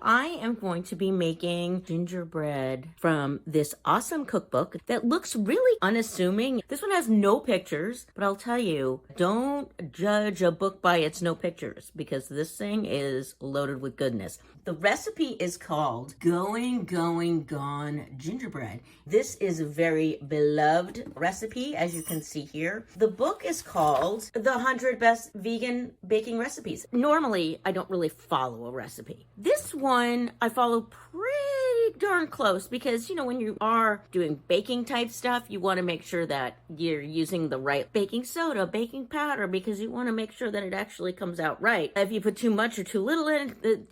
I am going to be making gingerbread from this awesome cookbook that looks really unassuming. This one has no pictures, but I'll tell you, don't judge a book by its no pictures because this thing is loaded with goodness. The recipe is called Going, Gone Gingerbread. This is a very beloved recipe, as you can see here. The book is called The 100 Best Vegan Baking Recipes. Normally, I don't really follow a recipe. This one, I follow pretty darn close because, when you are doing baking type stuff, you want to make sure that you're using the right baking soda, baking powder, because you want to make sure that it actually comes out right. If you put too much or too little in it,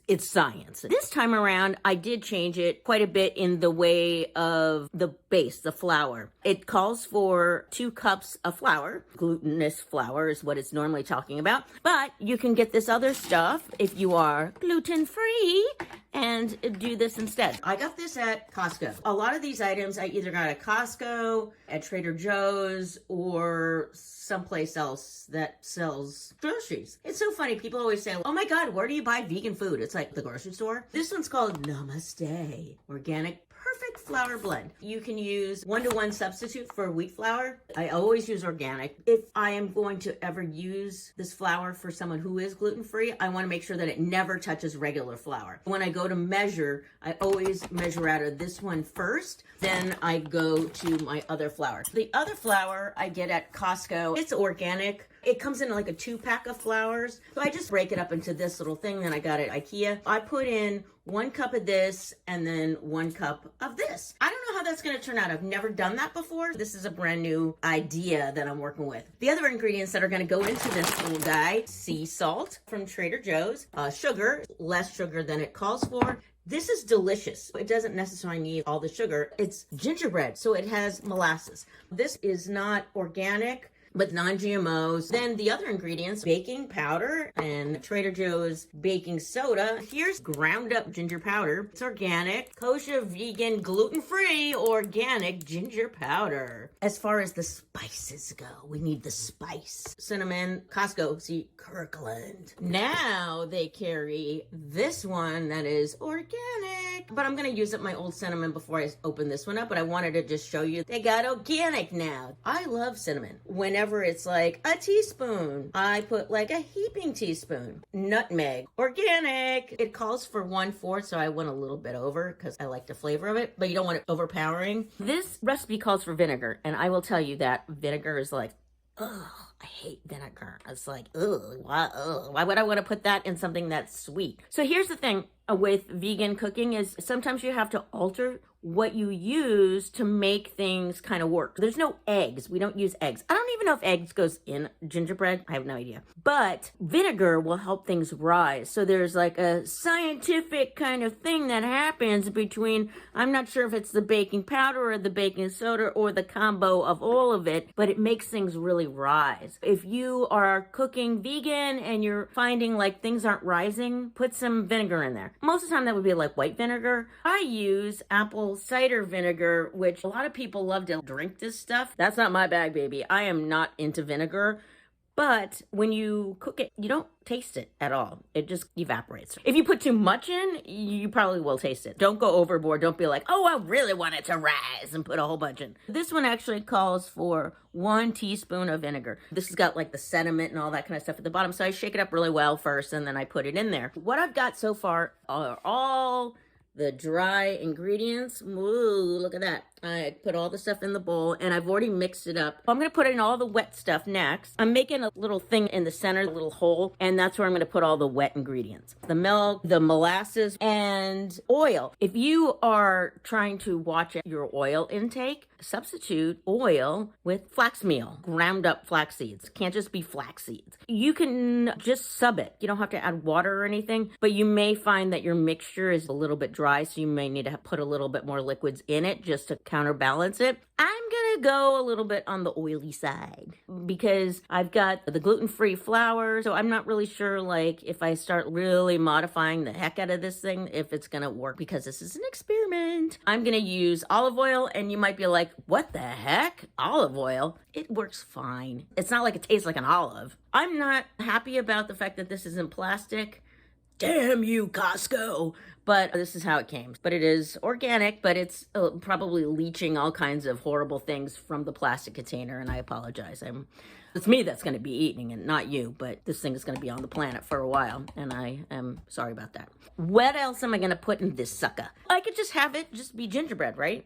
it's science. This time around, I did change it quite a bit in the way of the base, the flour. It calls for 2 cups of flour. Glutinous flour is what it's normally talking about. But you can get this other stuff if you are gluten-free and do this instead. I got this at Costco. A lot of these items I either got at Costco, at Trader Joe's, or someplace else that sells groceries. It's so funny. People always say, oh my God, where do you buy vegan food? It's like the grocery store. This one's called Namaste, organic perfect flour blend. You can use 1-to-1 substitute for wheat flour. I always use organic. If I am going to ever use this flour for someone who is gluten-free, I want to make sure that it never touches regular flour. When I go to measure, I always measure out of this one first, then I go to my other flour. The other flour I get at Costco, it's organic. It comes in like a 2-pack of flours. So I just break it up into this little thing that I got at IKEA. I put in 1 cup of this and then 1 cup of this. I don't know how that's going to turn out. I've never done that before. This is a brand new idea that I'm working with. The other ingredients that are going to go into this little guy, sea salt from Trader Joe's, sugar, less sugar than it calls for. This is delicious. It doesn't necessarily need all the sugar. It's gingerbread, so it has molasses. This is not organic, but non-GMOs. Then the other ingredients, baking powder and Trader Joe's baking soda. Here's ground up ginger powder. It's organic, kosher, vegan, gluten-free, organic ginger powder. As far as the spices go, we need the spice. Cinnamon, Costco, see, Kirkland. Now they carry this one that is organic, but I'm gonna use up my old cinnamon before I open this one up, but I wanted to just show you they got organic now. I love cinnamon. Whenever it's like a teaspoon, I put like a heaping teaspoon. Nutmeg, organic. It calls for 1/4, so I went a little bit over because I like the flavor of it, but you don't want it overpowering. This recipe calls for vinegar, and I will tell you that vinegar is like, ugh, I hate vinegar. It's like, ugh, why would I want to put that in something that's sweet? So here's the thing with vegan cooking is sometimes you have to alter what you use to make things kind of work. There's no eggs. We don't use eggs. I don't even know if eggs goes in gingerbread. I have no idea. But vinegar will help things rise. So there's like a scientific kind of thing that happens between, I'm not sure if it's the baking powder or the baking soda or the combo of all of it, but it makes things really rise. If you are cooking vegan and you're finding like things aren't rising, put some vinegar in there. Most of the time that would be like white vinegar. I use apple cider vinegar, which a lot of people love to drink this stuff. That's not my bag, baby. I am not into vinegar. But when you cook it, you don't taste it at all. It just evaporates. If you put too much in, you probably will taste it. Don't go overboard. Don't be like, oh, I really want it to rise and put a whole bunch in. This one actually calls for 1 teaspoon of vinegar. This has got like the sediment and all that kind of stuff at the bottom. So I shake it up really well first and then I put it in there. What I've got so far are all the dry ingredients. Ooh, look at that. I put all the stuff in the bowl and I've already mixed it up. I'm going to put in all the wet stuff next. I'm making a little thing in the center, a little hole, and that's where I'm going to put all the wet ingredients. The milk, the molasses, and oil. If you are trying to watch your oil intake, substitute oil with flax meal, ground up flax seeds. Can't just be flax seeds. You can just sub it. You don't have to add water or anything, but you may find that your mixture is a little bit dry, so you may need to put a little bit more liquids in it just to counterbalance it. I'm gonna go a little bit on the oily side because I've got the gluten-free flour, so I'm not really sure like if I start really modifying the heck out of this thing, if it's gonna work because this is an experiment. I'm gonna use olive oil, and you might be like, what the heck? Olive oil? It works fine. It's not like it tastes like an olive. I'm not happy about the fact that this is in plastic. damn you, Costco. But this is how it came. But it is organic, but it's probably leaching all kinds of horrible things from the plastic container, and I apologize. It's me that's going to be eating it, not you, but this thing is going to be on the planet for a while, and I am sorry about that. What else am I going to put in this sucker? I could just have it just be gingerbread, right?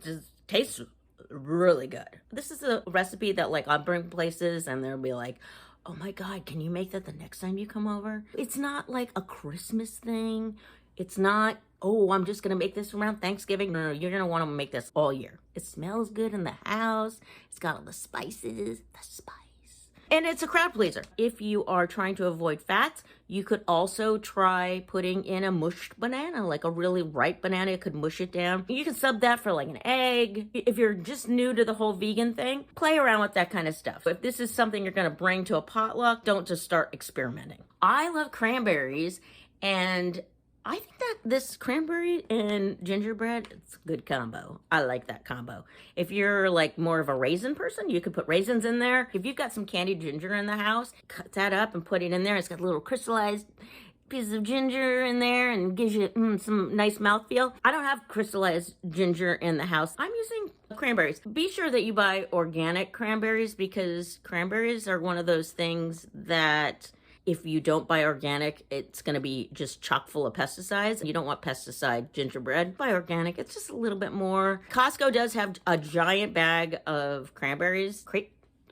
Just tastes really good. This is a recipe that like I'll bring places and they'll be like, oh my God, can you make that the next time you come over? It's not like a Christmas thing. It's not, oh, I'm just gonna make this around Thanksgiving. No, you're gonna wanna make this all year. It smells good in the house. It's got all the spices, the spice. And it's a crowd pleaser. If you are trying to avoid fats, you could also try putting in a mushed banana, like a really ripe banana. You could mush it down. You can sub that for like an egg. If you're just new to the whole vegan thing, play around with that kind of stuff. If this is something you're gonna bring to a potluck, don't just start experimenting. I love cranberries, and I think that this cranberry and gingerbread, it's a good combo. I like that combo. If you're like more of a raisin person, you could put raisins in there. If you've got some candied ginger in the house, cut that up and put it in there. It's got little crystallized pieces of ginger in there and gives you some nice mouthfeel. I don't have crystallized ginger in the house. I'm using cranberries. Be sure that you buy organic cranberries, because cranberries are one of those things that if you don't buy organic, it's going to be just chock full of pesticides. You don't want pesticide gingerbread. Buy organic. It's just a little bit more. Costco does have a giant bag of cranberries.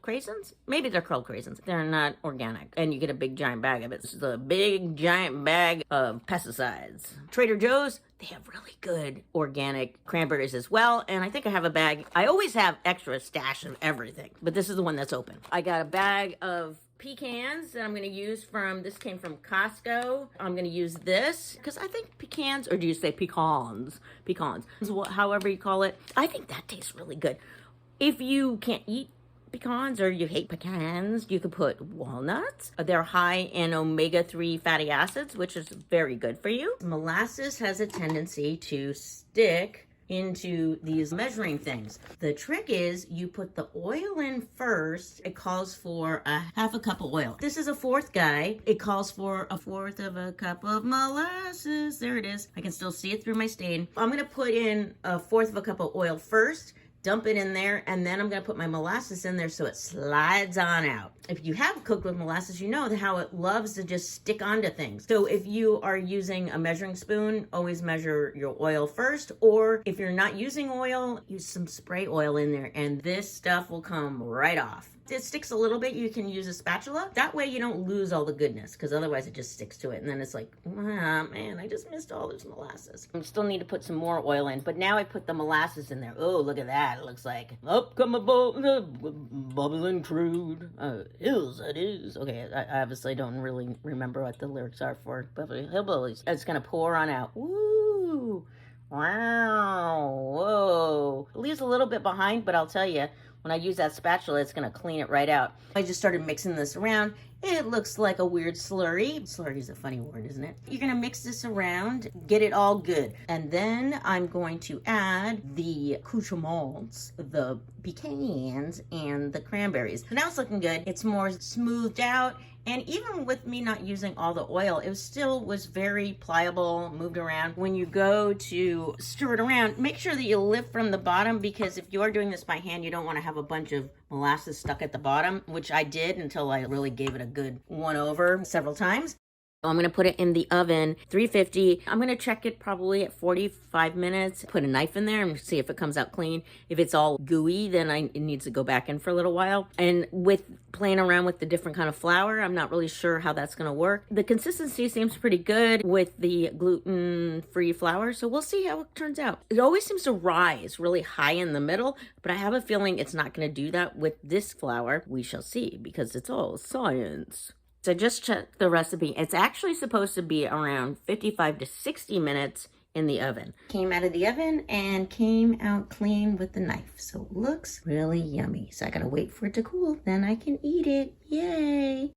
Craisins? Maybe they're called craisins. They're not organic. And you get a big giant bag of it. This is a big giant bag of pesticides. Trader Joe's, they have really good organic cranberries as well. And I think I have a bag. I always have extra stash of everything, but this is the one that's open. I got a bag of pecans that I'm going to use this came from Costco. I'm going to use this because I think pecans, or do you say pecans? Pecans, however you call it. I think that tastes really good. If you can't eat pecans or you hate pecans, you could put walnuts. They're high in omega-3 fatty acids, which is very good for you. Molasses has a tendency to stick into these measuring things. The trick is you put the oil in first. It calls for a half a cup of oil. This is a fourth guy. It calls for a fourth of a cup of molasses. There it is. I can still see it through my stain. I'm going to put in a fourth of a cup of oil first, dump it in there, and then I'm going to put my molasses in there so it slides on out. If you have cooked with molasses, you know how it loves to just stick onto things. So if you are using a measuring spoon, always measure your oil first, or if you're not using oil, use some spray oil in there, and this stuff will come right off. If it sticks a little bit, you can use a spatula. That way you don't lose all the goodness, because otherwise it just sticks to it, and then it's like, ah, man, I just missed all this molasses. I still need to put some more oil in, but now I put the molasses in there. Oh, look at that. It looks like up come a bubbling crude. Hills, it is. Okay, I obviously don't really remember what the lyrics are for Beverly Hillbillies. It's gonna pour on out. Woo! Wow! Whoa! It leaves a little bit behind, but I'll tell you, when I use that spatula, it's gonna clean it right out. I just started mixing this around. It looks like a weird slurry. Slurry is a funny word, isn't it? You're gonna mix this around, get it all good. And then I'm going to add the accoutrements, the pecans and the cranberries. So now it's looking good. It's more smoothed out. And even with me not using all the oil, it still was very pliable, moved around. When you go to stir it around, make sure that you lift from the bottom, because if you are doing this by hand, you don't want to have a bunch of molasses stuck at the bottom, which I did until I really gave it a good one over several times. I'm going to put it in the oven, 350. I'm going to check it probably at 45 minutes. Put a knife in there and see if it comes out clean. If it's all gooey, then it needs to go back in for a little while. And with playing around with the different kind of flour, I'm not really sure how that's going to work. The consistency seems pretty good with the gluten-free flour, so we'll see how it turns out. It always seems to rise really high in the middle, but I have a feeling it's not going to do that with this flour. We shall see, because it's all science. So I just checked the recipe. It's actually supposed to be around 55 to 60 minutes in the oven. Came out of the oven and came out clean with the knife. So it looks really yummy. So I gotta wait for it to cool, then I can eat it. Yay!